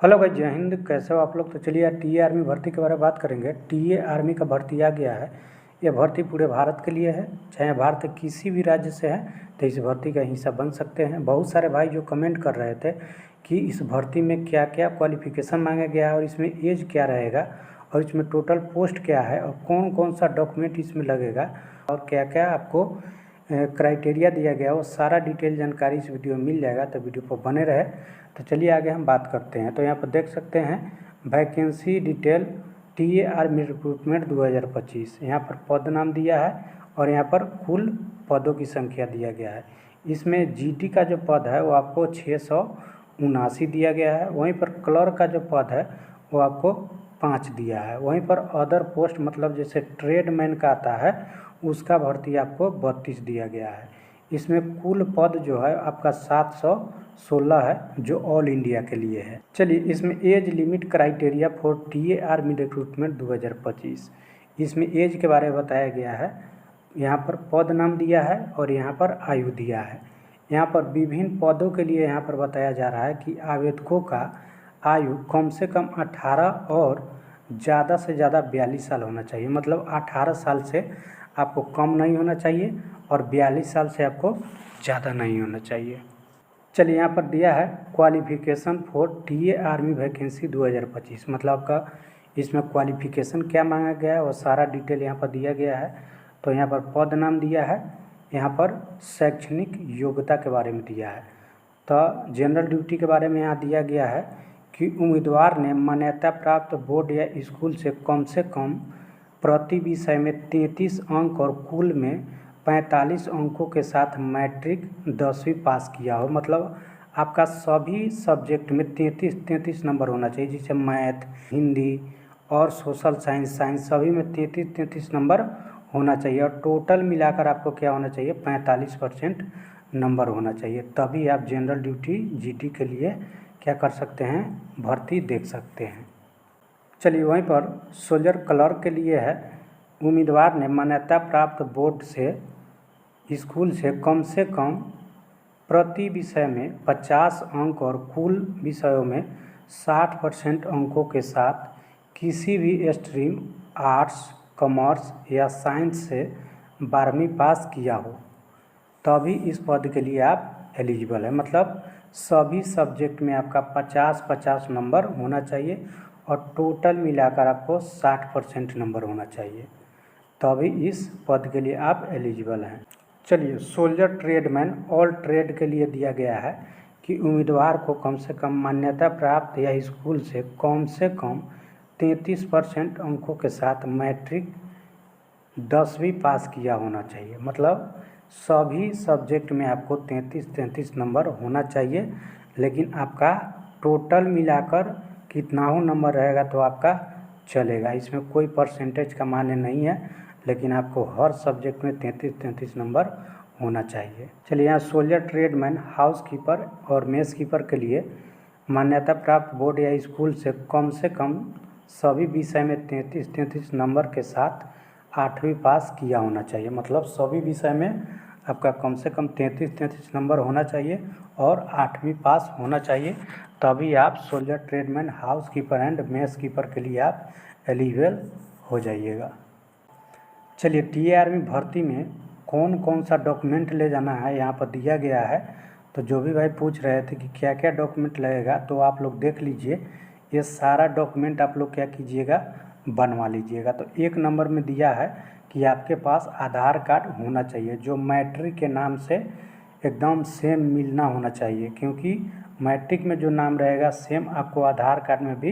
Hello भाई, जय हिंद। कैसे हो आप लोग? तो चलिए यार टीए आर्मी भर्ती के बारे में बात करेंगे। टीए आर्मी का भर्ती आ गया है। यह भर्ती पूरे भारत के लिए है, चाहे भारत के किसी भी राज्य से है तो इस भर्ती का हिस्सा बन सकते हैं। बहुत सारे भाई जो कमेंट कर रहे थे कि इस भर्ती में क्या क्या क्वालिफिकेशन मांगा गया है और इसमें एज क्या रहेगा और इसमें टोटल पोस्ट क्या है और कौन कौन सा डॉक्यूमेंट इसमें लगेगा और क्या क्या आपको क्राइटेरिया दिया गया, वो सारा डिटेल जानकारी इस वीडियो में मिल जाएगा। तो वीडियो पर बने रहे। तो चलिए आगे हम बात करते हैं। तो यहाँ पर देख सकते हैं vacancy detail TA army recruitment 2025। यहाँ पर पद नाम दिया है और यहाँ पर कुल पदों की संख्या दिया गया है। इसमें जीडी का जो पद है वो आपको 679 दिया गया है। वहीं पर क्लर्क का जो पद है वो आपको 5 दिया है। वहीं पर अदर पोस्ट मतलब जैसे ट्रेडमैन का आता है उसका भर्ती आपको 32 दिया गया है। इसमें कुल पद जो है आपका 716 है जो ऑल इंडिया के लिए है। चलिए इसमें age limit criteria for TA army recruitment 2025, इसमें एज के बारे में बताया गया है। यहाँ पर पद नाम दिया है और यहाँ पर आयु दिया है। यहाँ पर विभिन्न पदों के लिए यहाँ पर बताया जा रहा है कि आवेदकों का आयु कम से कम 18 और ज़्यादा से ज़्यादा 42 साल होना चाहिए। मतलब 18 साल से आपको कम नहीं होना चाहिए और 42 साल से आपको ज़्यादा नहीं होना चाहिए। चलिए यहाँ पर दिया है qualification for TA army vacancy 2025, मतलब आपका इसमें क्वालिफिकेशन क्या मांगा गया है और सारा डिटेल यहाँ पर दिया गया है। तो यहाँ पर पद नाम दिया है, यहाँ पर शैक्षणिक योग्यता के बारे में दिया है। तो जनरल ड्यूटी के बारे में यहाँ दिया गया है कि उम्मीदवार ने मान्यता प्राप्त बोर्ड या स्कूल से कम प्रति विषय में 33 अंक और कुल में 45 अंकों के साथ मैट्रिक 10वीं पास किया हो। मतलब आपका सभी सब्जेक्ट में 33 नंबर होना चाहिए, जैसे मैथ, हिंदी और सोशल साइंस सभी में 33 नंबर होना चाहिए। और टोटल मिलाकर आपको क्या होना चाहिए, 45% नंबर होना चाहिए। तभी आप जनरल ड्यूटी जीडी के लिए क्या कर सकते हैं, भर्ती देख सकते हैं। चलिए वहीं पर सोल्जर क्लर्क के लिए है, उम्मीदवार ने मान्यता प्राप्त बोर्ड से स्कूल से कम प्रति विषय में 50 अंक और कुल विषयों में 60% अंकों के साथ किसी भी स्ट्रीम आर्ट्स, कॉमर्स या साइंस से 12वीं पास किया हो, तभी इस पद के लिए आप एलिजिबल है। मतलब सभी सब्जेक्ट में आपका 50-50 नंबर होना चाहिए और टोटल मिलाकर आपको 60% नंबर होना चाहिए, तभी इस पद के लिए आप एलिजिबल हैं। चलिए सोल्जर ट्रेडमैन ऑल ट्रेड के लिए दिया गया है कि उम्मीदवार को कम से कम मान्यता प्राप्त या स्कूल से कम 33% अंकों के साथ मैट्रिक 10वीं पास किया होना चाहिए। मतलब सभी सब्जेक्ट में आपको 33 नंबर होना चाहिए, लेकिन आपका टोटल मिलाकर कितना हो नंबर रहेगा तो आपका चलेगा। इसमें कोई परसेंटेज का मान्य नहीं है, लेकिन आपको हर सब्जेक्ट में 33 नंबर होना चाहिए। चलिए यहाँ सोल्जर ट्रेडमैन हाउस कीपर और मेस कीपर के लिए मान्यता प्राप्त बोर्ड या स्कूल से कम सभी विषय में 33 नंबर के साथ 8वीं पास किया होना चाहिए। मतलब सभी विषय में आपका कम से कम 33 नंबर होना चाहिए और 8वीं पास होना चाहिए, तभी आप soldier tradesman house keeper and mess keeper के लिए आप एलिजिबल हो जाइएगा। चलिए टीए आर्मी भर्ती में कौन कौन सा डॉक्यूमेंट ले जाना है यहाँ पर दिया गया है। तो जो भी भाई पूछ रहे थे कि क्या क्या डॉक्यूमेंट लगेगा, तो आप लोग देख लीजिए। ये सारा डॉक्यूमेंट आप लोग क्या कीजिएगा, बनवा लीजिएगा। तो 1 नंबर में दिया है कि आपके पास आधार कार्ड होना चाहिए, जो मैट्रिक के नाम से एकदम सेम मिलना होना चाहिए, क्योंकि मैट्रिक में जो नाम रहेगा सेम आपको आधार कार्ड में भी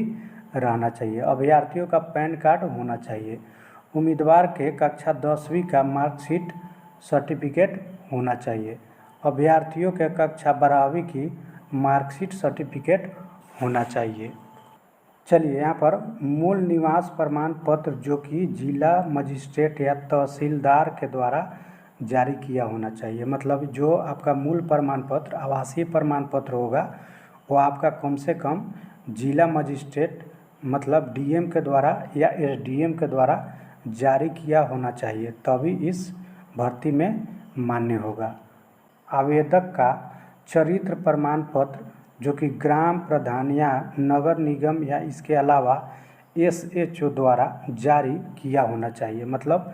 रहना चाहिए। अभ्यर्थियों का पैन कार्ड होना चाहिए। उम्मीदवार के कक्षा 10वीं का मार्कशीट सर्टिफिकेट होना चाहिए। अभ्यर्थियों के कक्षा 12वीं की मार्कशीट सर्टिफिकेट होना चाहिए। चलिए यहाँ पर मूल निवास प्रमाण पत्र जो कि जिला मजिस्ट्रेट या तहसीलदार के द्वारा जारी किया होना चाहिए। मतलब जो आपका मूल प्रमाण पत्र आवासीय प्रमाण पत्र होगा वो आपका कम से कम जिला मजिस्ट्रेट मतलब डीएम के द्वारा या एसडीएम के द्वारा जारी किया होना चाहिए, तभी इस भर्ती में मान्य होगा। आवेदक का चरित्र प्रमाण पत्र जो कि ग्राम प्रधान या नगर निगम या इसके अलावा SHO द्वारा जारी किया होना चाहिए। मतलब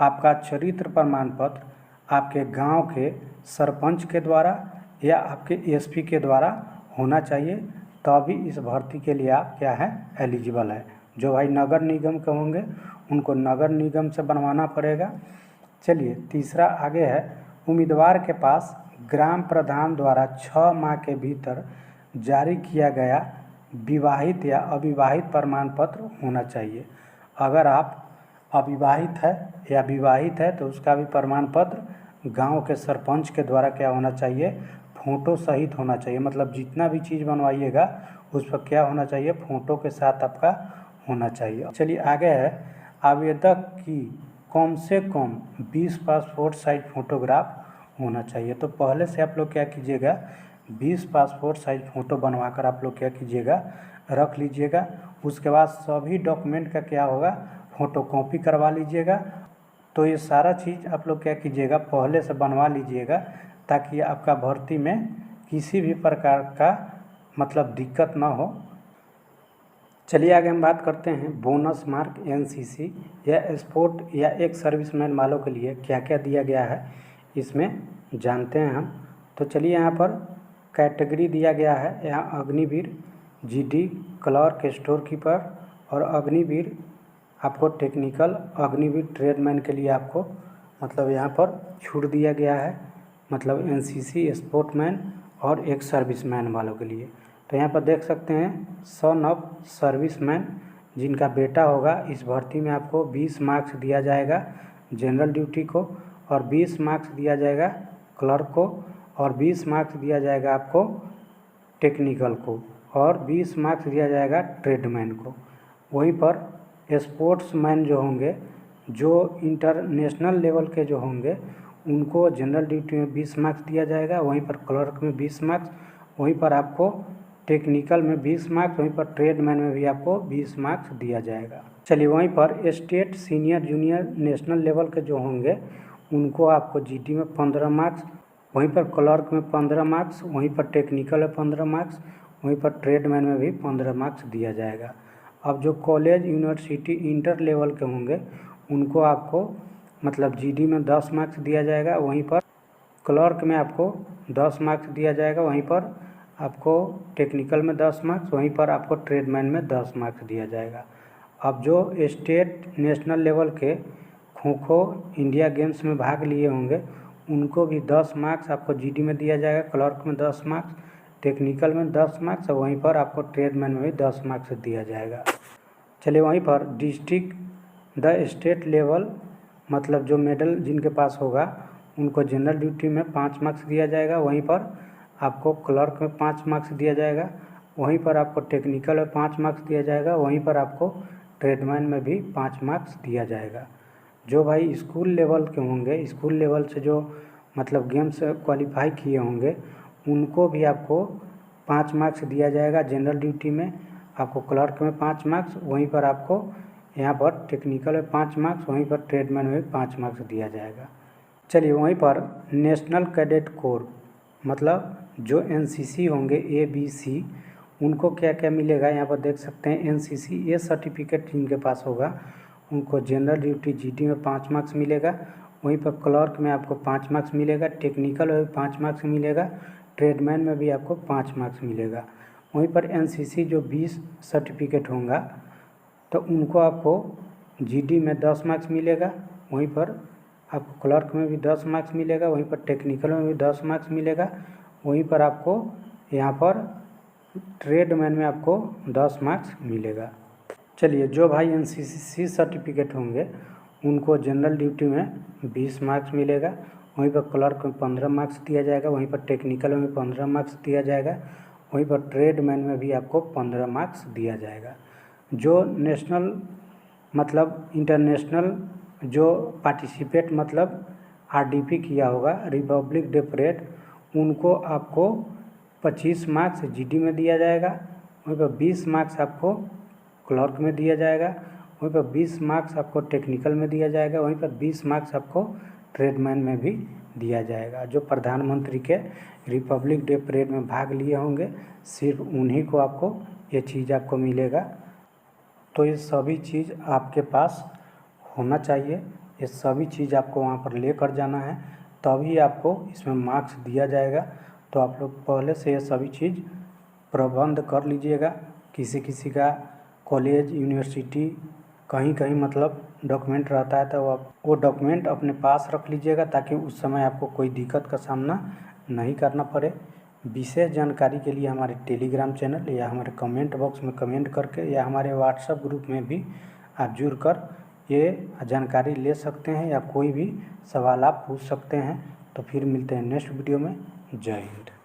आपका चरित्र प्रमाण पत्र आपके गांव के सरपंच के द्वारा या आपके SP के द्वारा होना चाहिए, तभी इस भर्ती के लिए आप क्या है एलिजिबल है। जो भाई नगर निगम के होंगे उनको नगर निगम से बनवाना पड़ेगा। चलिए तीसरा आगे है, उम्मीदवार के पास ग्राम प्रधान द्वारा 6 माह के भीतर जारी किया गया विवाहित या अविवाहित प्रमाण पत्र होना चाहिए। अगर आप अविवाहित है या विवाहित है तो उसका भी प्रमाण पत्र गांव के सरपंच के द्वारा क्या होना चाहिए, फ़ोटो सहित होना चाहिए। मतलब जितना भी चीज़ बनवाइएगा उस पर क्या होना चाहिए, फ़ोटो के साथ आपका होना चाहिए। चलिए आगे है, आवेदक की कम से कम 20 पासपोर्ट साइज फ़ोटोग्राफ होना चाहिए। तो पहले से आप लोग क्या कीजिएगा, 20 पासपोर्ट साइज फ़ोटो बनवा कर आप लोग क्या कीजिएगा, रख लीजिएगा। उसके बाद सभी डॉक्यूमेंट का क्या होगा, फ़ोटोकॉपी करवा लीजिएगा। तो ये सारा चीज़ आप लोग क्या कीजिएगा, पहले से बनवा लीजिएगा, ताकि आपका भर्ती में किसी भी प्रकार का मतलब दिक्कत ना हो। चलिए आगे हम बात करते हैं बोनस मार्क NCC या स्पोर्ट या एक सर्विसमैन वालों के लिए क्या क्या दिया गया है, इसमें जानते हैं हम। तो चलिए यहाँ पर कैटेगरी दिया गया है। यहाँ Agniveer, GD, clerk, store keeper और अग्निवीर आपको टेक्निकल, अग्निवीर ट्रेडमैन के लिए आपको मतलब यहाँ पर छूट दिया गया है। मतलब NCC, स्पोर्टमैन और एक सर्विसमैन वालों के लिए। तो यहाँ पर देख सकते हैं सन ऑफ सर्विसमैन जिनका बेटा होगा, इस भर्ती में आपको 20 मार्क्स दिया जाएगा जनरल ड्यूटी को, और 20 मार्क्स दिया जाएगा क्लर्क को, और 20 मार्क्स दिया जाएगा आपको टेक्निकल को, और 20 मार्क्स दिया जाएगा ट्रेडमैन को। वहीं पर स्पोर्ट्समैन जो होंगे, जो इंटरनेशनल लेवल के जो होंगे, उनको जनरल ड्यूटी में 20 मार्क्स दिया जाएगा, वहीं पर क्लर्क में 20 मार्क्स, वहीं पर आपको टेक्निकल में 20 मार्क्स, वहीं पर ट्रेडमैन में भी आपको 20 मार्क्स दिया जाएगा। चलिए वहीं पर state, senior, junior, national level के जो होंगे उनको आपको GD में 15 मार्क्स, वहीं पर क्लर्क में 15 मार्क्स, वहीं पर टेक्निकल में 15 मार्क्स, वहीं पर ट्रेडमैन में भी 15 मार्क्स दिया जाएगा। अब जो कॉलेज, यूनिवर्सिटी, इंटर लेवल के होंगे उनको आपको मतलब GD में 10 मार्क्स दिया जाएगा, वहीं पर क्लर्क में आपको 10 मार्क्स दिया जाएगा, वहीं पर आपको टेक्निकल में 10 मार्क्स, वहीं पर आपको ट्रेडमैन में 10 मार्क्स दिया जाएगा। अब जो स्टेट, नेशनल लेवल के खो खो इंडिया गेम्स में भाग लिए होंगे उनको भी 10 मार्क्स आपको GD में दिया जाएगा, क्लर्क में 10 मार्क्स, टेक्निकल में 10 मार्क्स, और वहीं पर आपको ट्रेडमैन में भी 10 मार्क्स दिया जाएगा। चलिए वहीं पर डिस्ट्रिक्ट, द स्टेट लेवल मतलब जो मेडल जिनके पास होगा उनको जनरल ड्यूटी में 5 मार्क्स दिया जाएगा, वहीं पर आपको क्लर्क में 5 मार्क्स दिया जाएगा, वहीं पर आपको टेक्निकल में 5 मार्क्स दिया जाएगा, वहीं पर आपको ट्रेडमैन में भी 5 मार्क्स दिया जाएगा। जो भाई स्कूल लेवल के होंगे, स्कूल लेवल से जो मतलब गेम्स क्वालिफाई किए होंगे उनको भी आपको 5 मार्क्स दिया जाएगा जनरल ड्यूटी में, आपको क्लर्क में 5 मार्क्स, वहीं पर आपको यहाँ पर टेक्निकल में 5 मार्क्स, वहीं पर ट्रेडमैन में भी 5 मार्क्स दिया जाएगा। चलिए वहीं पर नेशनल कैडेट कोर मतलब जो NCC होंगे ABC, उनको क्या क्या मिलेगा यहाँ पर देख सकते हैं। NCC ये सर्टिफिकेट जिनके पास होगा उनको जनरल ड्यूटी GD में 5 मार्क्स मिलेगा, वहीं पर क्लर्क में आपको 5 मार्क्स मिलेगा, टेक्निकल में 5 मार्क्स मिलेगा, ट्रेडमैन में भी आपको 5 मार्क्स मिलेगा। वहीं पर NCC जो 20 सर्टिफिकेट होगा तो उनको आपको GD में 10 मार्क्स मिलेगा, वहीं पर आपको क्लर्क में भी 10 मार्क्स मिलेगा, वहीं पर टेक्निकल में भी 10 मार्क्स मिलेगा, वहीं पर आपको यहाँ पर ट्रेडमैन में आपको 10 मार्क्स मिलेगा। चलिए जो भाई NCC सर्टिफिकेट होंगे उनको जनरल ड्यूटी में 20 मार्क्स मिलेगा, वहीं पर क्लर्क में 15 मार्क्स दिया जाएगा, वहीं पर टेक्निकल में 15 मार्क्स दिया जाएगा, वहीं पर ट्रेडमैन में भी आपको 15 मार्क्स दिया जाएगा। जो नेशनल मतलब इंटरनेशनल जो पार्टिसिपेट मतलब RDP किया होगा, रिपब्लिक डे परेड, उनको आपको 25 मार्क्स GD में दिया जाएगा, वहीं पर 20 मार्क्स आपको क्लर्क में दिया जाएगा, वहीं पर 20 मार्क्स आपको टेक्निकल में दिया जाएगा, वहीं पर 20 मार्क्स आपको ट्रेडमैन में भी दिया जाएगा। जो प्रधानमंत्री के रिपब्लिक डे परेड में भाग लिए होंगे सिर्फ उन्हीं को आपको ये चीज़ आपको मिलेगा। तो ये सभी चीज़ आपके पास होना चाहिए, ये सभी चीज़ आपको वहाँ पर लेकर जाना है, तभी आपको इसमें मार्क्स दिया जाएगा। तो आप लोग पहले से ये सभी चीज़ प्रबंध कर लीजिएगा। किसी किसी का कॉलेज यूनिवर्सिटी कहीं कहीं मतलब डॉक्यूमेंट रहता है, तो वो डॉक्यूमेंट अपने पास रख लीजिएगा ताकि उस समय आपको कोई दिक्कत का सामना नहीं करना पड़े। विशेष जानकारी के लिए हमारे टेलीग्राम चैनल या हमारे कमेंट बॉक्स में कमेंट करके या हमारे व्हाट्सएप ग्रुप में भी आप जुड़ कर ये जानकारी ले सकते हैं या कोई भी सवाल आप पूछ सकते हैं। तो फिर मिलते हैं नेक्स्ट वीडियो में। जय हिंद।